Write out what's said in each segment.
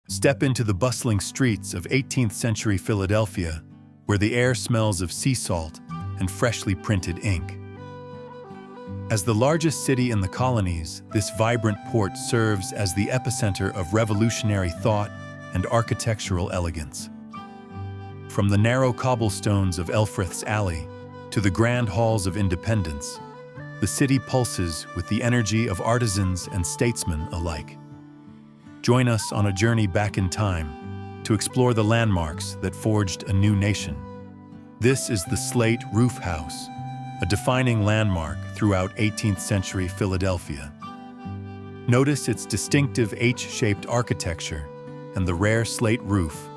Step into the bustling streets of 18th century Philadelphia, where the air smells of sea salt and freshly printed ink. As the largest city in the colonies, this vibrant port serves as the epicenter of revolutionary thought and architectural elegance. From the narrow cobblestones of Elfreth's Alley to the grand halls of Independence, the city pulses with the energy of artisans and statesmen alike. Join us on a journey back in time to explore the landmarks that forged a new nation. This is the Slate Roof House, a defining landmark throughout 18th century Philadelphia. Notice its distinctive H-shaped architecture and the rare slate roof,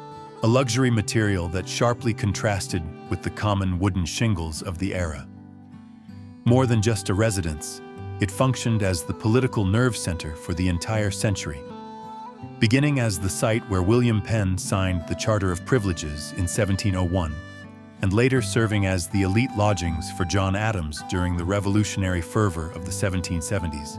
a luxury material that sharply contrasted with the common wooden shingles of the era. More than just a residence, it functioned as the political nerve center for the entire century. Beginning as the site where William Penn signed the Charter of Privileges in 1701, and later serving as the elite lodgings for John Adams during the revolutionary fervor of the 1770s.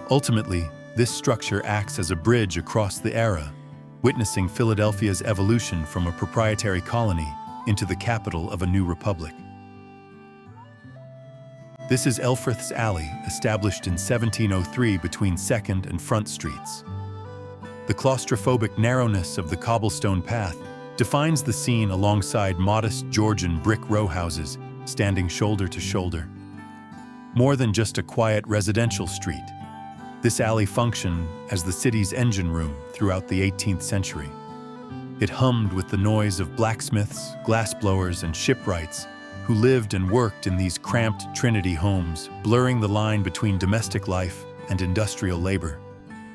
Ultimately, this structure acts as a bridge across the era, witnessing Philadelphia's evolution from a proprietary colony into the capital of a new republic. This is Elfreth's Alley, established in 1703 between 2nd and Front Streets. The claustrophobic narrowness of the cobblestone path defines the scene alongside modest Georgian brick row houses standing shoulder to shoulder. More than just a quiet residential street, this alley functioned as the city's engine room throughout the 18th century. It hummed with the noise of blacksmiths, glassblowers, and shipwrights who lived and worked in these cramped Trinity homes, blurring the line between domestic life and industrial labor.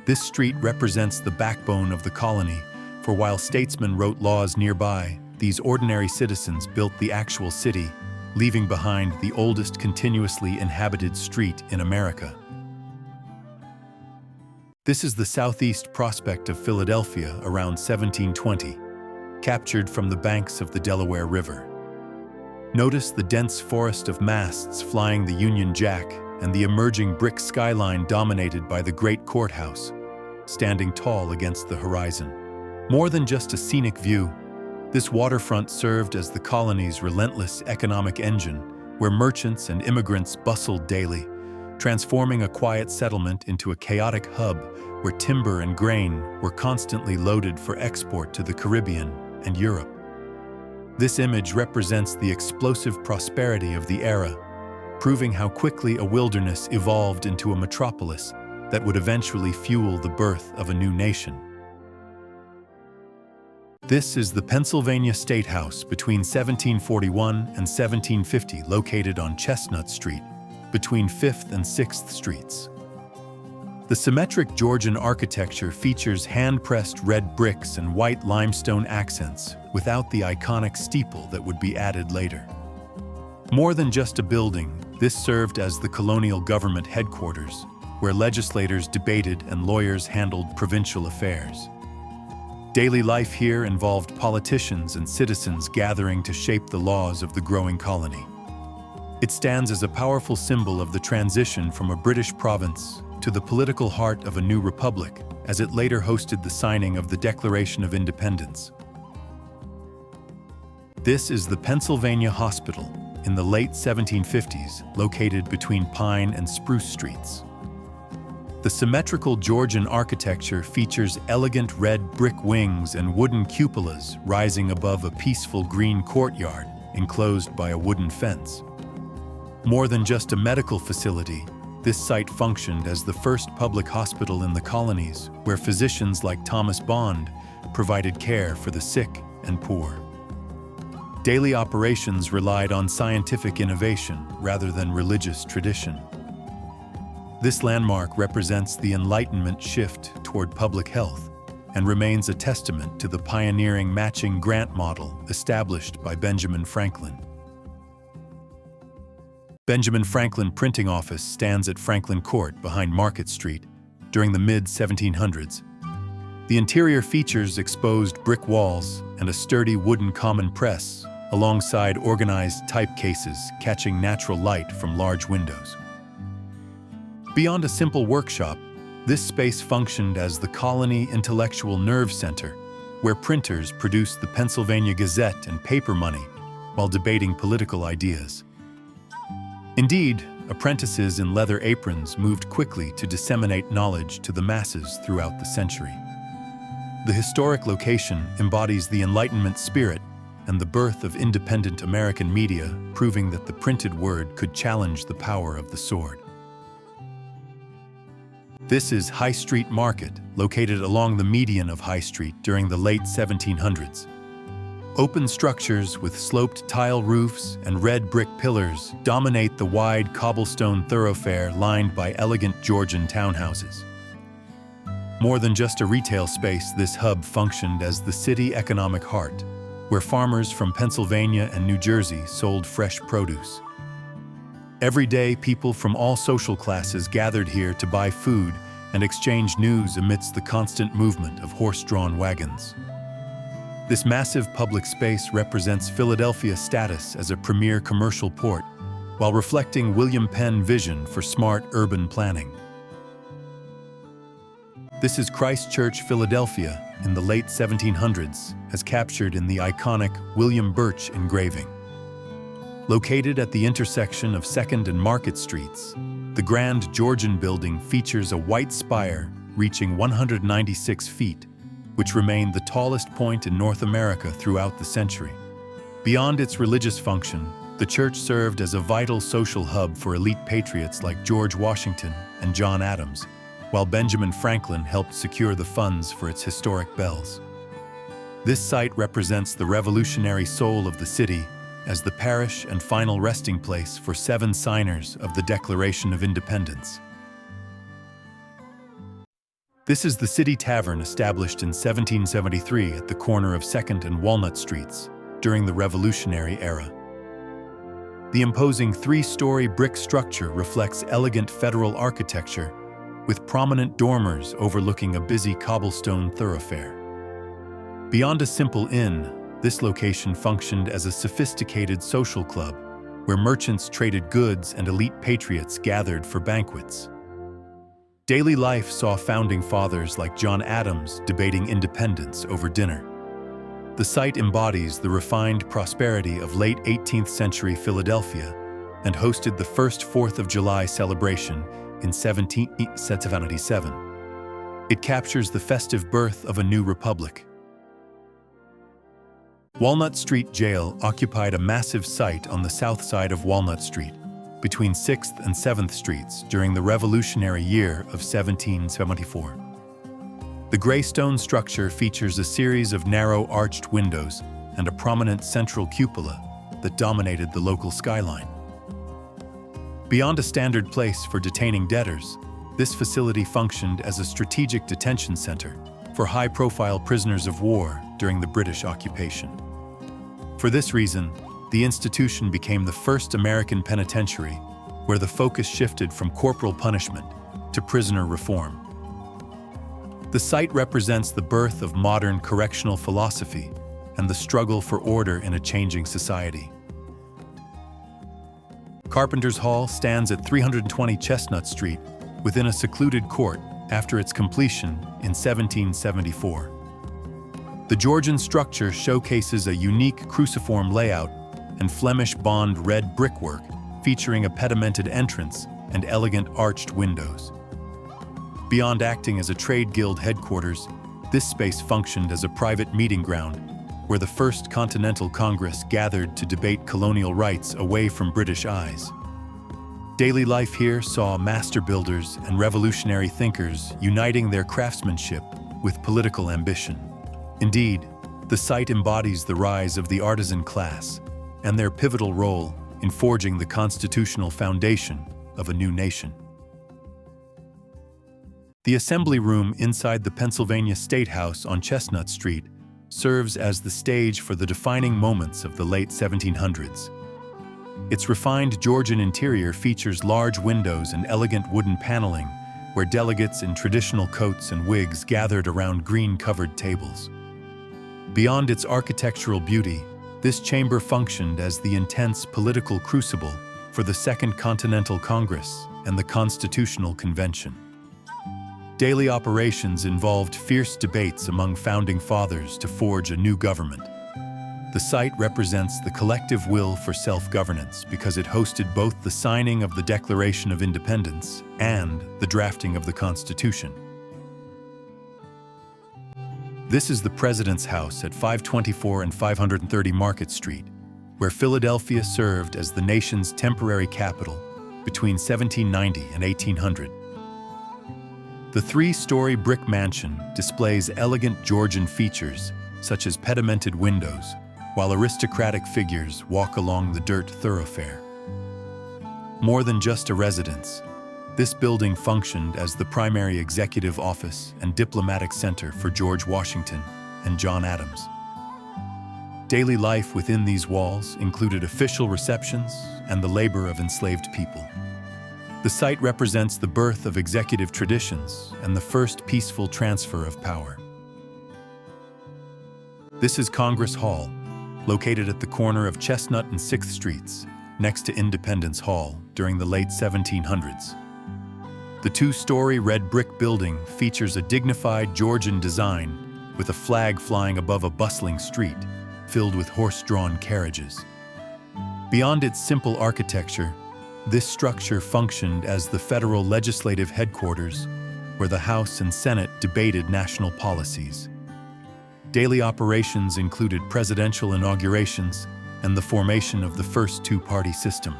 This street represents the backbone of the colony, for while statesmen wrote laws nearby, these ordinary citizens built the actual city, leaving behind the oldest continuously inhabited street in America. This is the southeast prospect of Philadelphia around 1720, captured from the banks of the Delaware River. Notice the dense forest of masts flying the Union Jack and the emerging brick skyline dominated by the great courthouse, standing tall against the horizon. More than just a scenic view, this waterfront served as the colony's relentless economic engine, where merchants and immigrants bustled daily, transforming a quiet settlement into a chaotic hub where timber and grain were constantly loaded for export to the Caribbean and Europe. This image represents the explosive prosperity of the era, proving how quickly a wilderness evolved into a metropolis that would eventually fuel the birth of a new nation. This is the Pennsylvania State House between 1741 and 1750, located on Chestnut Street, between 5th and 6th Streets. The symmetric Georgian architecture features hand-pressed red bricks and white limestone accents without the iconic steeple that would be added later. More than just a building, this served as the colonial government headquarters, where legislators debated and lawyers handled provincial affairs. Daily life here involved politicians and citizens gathering to shape the laws of the growing colony. It stands as a powerful symbol of the transition from a British province to the political heart of a new republic, as it later hosted the signing of the Declaration of Independence. This is the Pennsylvania Hospital in the late 1750s, located between Pine and Spruce Streets. The symmetrical Georgian architecture features elegant red brick wings and wooden cupolas rising above a peaceful green courtyard enclosed by a wooden fence. More than just a medical facility, this site functioned as the first public hospital in the colonies, where physicians like Thomas Bond provided care for the sick and poor. Daily operations relied on scientific innovation rather than religious tradition. This landmark represents the Enlightenment shift toward public health and remains a testament to the pioneering matching grant model established by Benjamin Franklin. Benjamin Franklin Printing Office stands at Franklin Court behind Market Street during the mid-1700s. The interior features exposed brick walls and a sturdy wooden common press, alongside organized type cases catching natural light from large windows. Beyond a simple workshop, This space functioned as the colony intellectual nerve center, where printers produced the Pennsylvania Gazette and paper money while debating political ideas. Indeed, apprentices in leather aprons moved quickly to disseminate knowledge to the masses throughout the century. The historic location embodies the Enlightenment spirit and the birth of independent American media, proving that the printed word could challenge the power of the sword. This is High Street Market, located along the median of High Street during the late 1700s. Open structures with sloped tile roofs and red brick pillars dominate the wide cobblestone thoroughfare lined by elegant Georgian townhouses. More than just a retail space, this hub functioned as the city economic heart, where farmers from Pennsylvania and New Jersey sold fresh produce. Every day, people from all social classes gathered here to buy food and exchange news amidst the constant movement of horse-drawn wagons. This massive public space represents Philadelphia's status as a premier commercial port, while reflecting William Penn's vision for smart urban planning. This is Christ Church, Philadelphia, in the late 1700s, as captured in the iconic William Birch engraving. Located at the intersection of 2nd and Market Streets, the grand Georgian building features a white spire reaching 196 feet, which remained the tallest point in North America throughout the century. Beyond its religious function, the church served as a vital social hub for elite patriots like George Washington and John Adams, while Benjamin Franklin helped secure the funds for its historic bells. This site represents the revolutionary soul of the city as the parish and final resting place for 7 signers of the Declaration of Independence. This is the City Tavern, established in 1773 at the corner of 2nd and Walnut Streets during the Revolutionary era. The imposing 3-story brick structure reflects elegant federal architecture with prominent dormers overlooking a busy cobblestone thoroughfare. Beyond a simple inn, this location functioned as a sophisticated social club where merchants traded goods and elite patriots gathered for banquets. Daily life saw founding fathers like John Adams debating independence over dinner. The site embodies the refined prosperity of late 18th century Philadelphia and hosted the first 4th of July celebration in 1777. It captures the festive birth of a new republic. Walnut Street Jail occupied a massive site on the south side of Walnut Street, between 6th and 7th Streets during the Revolutionary year of 1774. The gray stone structure features a series of narrow arched windows and a prominent central cupola that dominated the local skyline. Beyond a standard place for detaining debtors, this facility functioned as a strategic detention center for high-profile prisoners of war during the British occupation. For this reason, the institution became the first American penitentiary where the focus shifted from corporal punishment to prisoner reform. The site represents the birth of modern correctional philosophy and the struggle for order in a changing society. Carpenters Hall stands at 320 Chestnut Street within a secluded court after its completion in 1774. The Georgian structure showcases a unique cruciform layout and Flemish bond red brickwork featuring a pedimented entrance and elegant arched windows. Beyond acting as a trade guild headquarters, this space functioned as a private meeting ground where the First Continental Congress gathered to debate colonial rights away from British eyes. Daily life here saw master builders and revolutionary thinkers uniting their craftsmanship with political ambition. Indeed, the site embodies the rise of the artisan class and their pivotal role in forging the constitutional foundation of a new nation. The assembly room inside the Pennsylvania State House on Chestnut Street serves as the stage for the defining moments of the late 1700s. Its refined Georgian interior features large windows and elegant wooden paneling, where delegates in traditional coats and wigs gathered around green-covered tables. Beyond its architectural beauty, this chamber functioned as the intense political crucible for the Second Continental Congress and the Constitutional Convention. Daily operations involved fierce debates among founding fathers to forge a new government. The site represents the collective will for self-governance because it hosted both the signing of the Declaration of Independence and the drafting of the Constitution. This is the President's House at 524 and 530 Market Street, where Philadelphia served as the nation's temporary capital between 1790 and 1800. The three-story brick mansion displays elegant Georgian features such as pedimented windows, while aristocratic figures walk along the dirt thoroughfare. More than just a residence, this building functioned as the primary executive office and diplomatic center for George Washington and John Adams. Daily life within these walls included official receptions and the labor of enslaved people. The site represents the birth of executive traditions and the first peaceful transfer of power. This is Congress Hall, located at the corner of Chestnut and 6th Streets, next to Independence Hall during the late 1700s. The two-story red brick building features a dignified Georgian design with a flag flying above a bustling street filled with horse-drawn carriages. Beyond its simple architecture, this structure functioned as the federal legislative headquarters where the House and Senate debated national policies. Daily operations included presidential inaugurations and the formation of the first two-party system.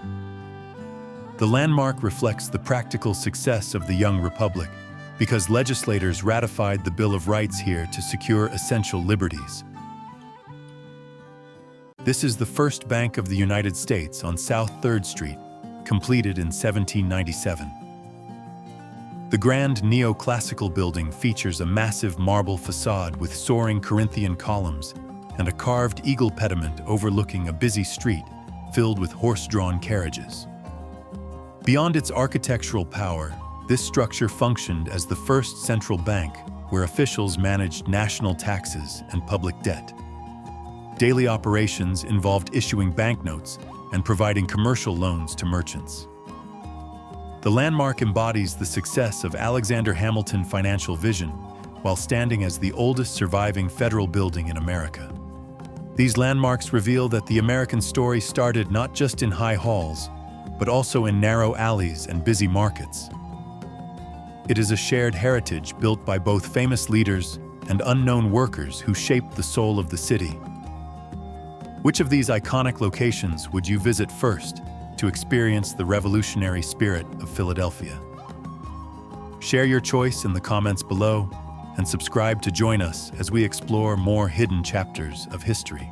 The landmark reflects the practical success of the young republic because legislators ratified the Bill of Rights here to secure essential liberties. This is the first Bank of the United States on South 3rd Street, completed in 1797. The grand neoclassical building features a massive marble facade with soaring Corinthian columns and a carved eagle pediment overlooking a busy street filled with horse-drawn carriages. Beyond its architectural power, this structure functioned as the first central bank where officials managed national taxes and public debt. Daily operations involved issuing banknotes and providing commercial loans to merchants. The landmark embodies the success of Alexander Hamilton financial vision while standing as the oldest surviving federal building in America. These landmarks reveal that the American story started not just in high halls, but also in narrow alleys and busy markets. It is a shared heritage built by both famous leaders and unknown workers who shaped the soul of the city. Which of these iconic locations would you visit first to experience the revolutionary spirit of Philadelphia? Share your choice in the comments below and subscribe to join us as we explore more hidden chapters of history.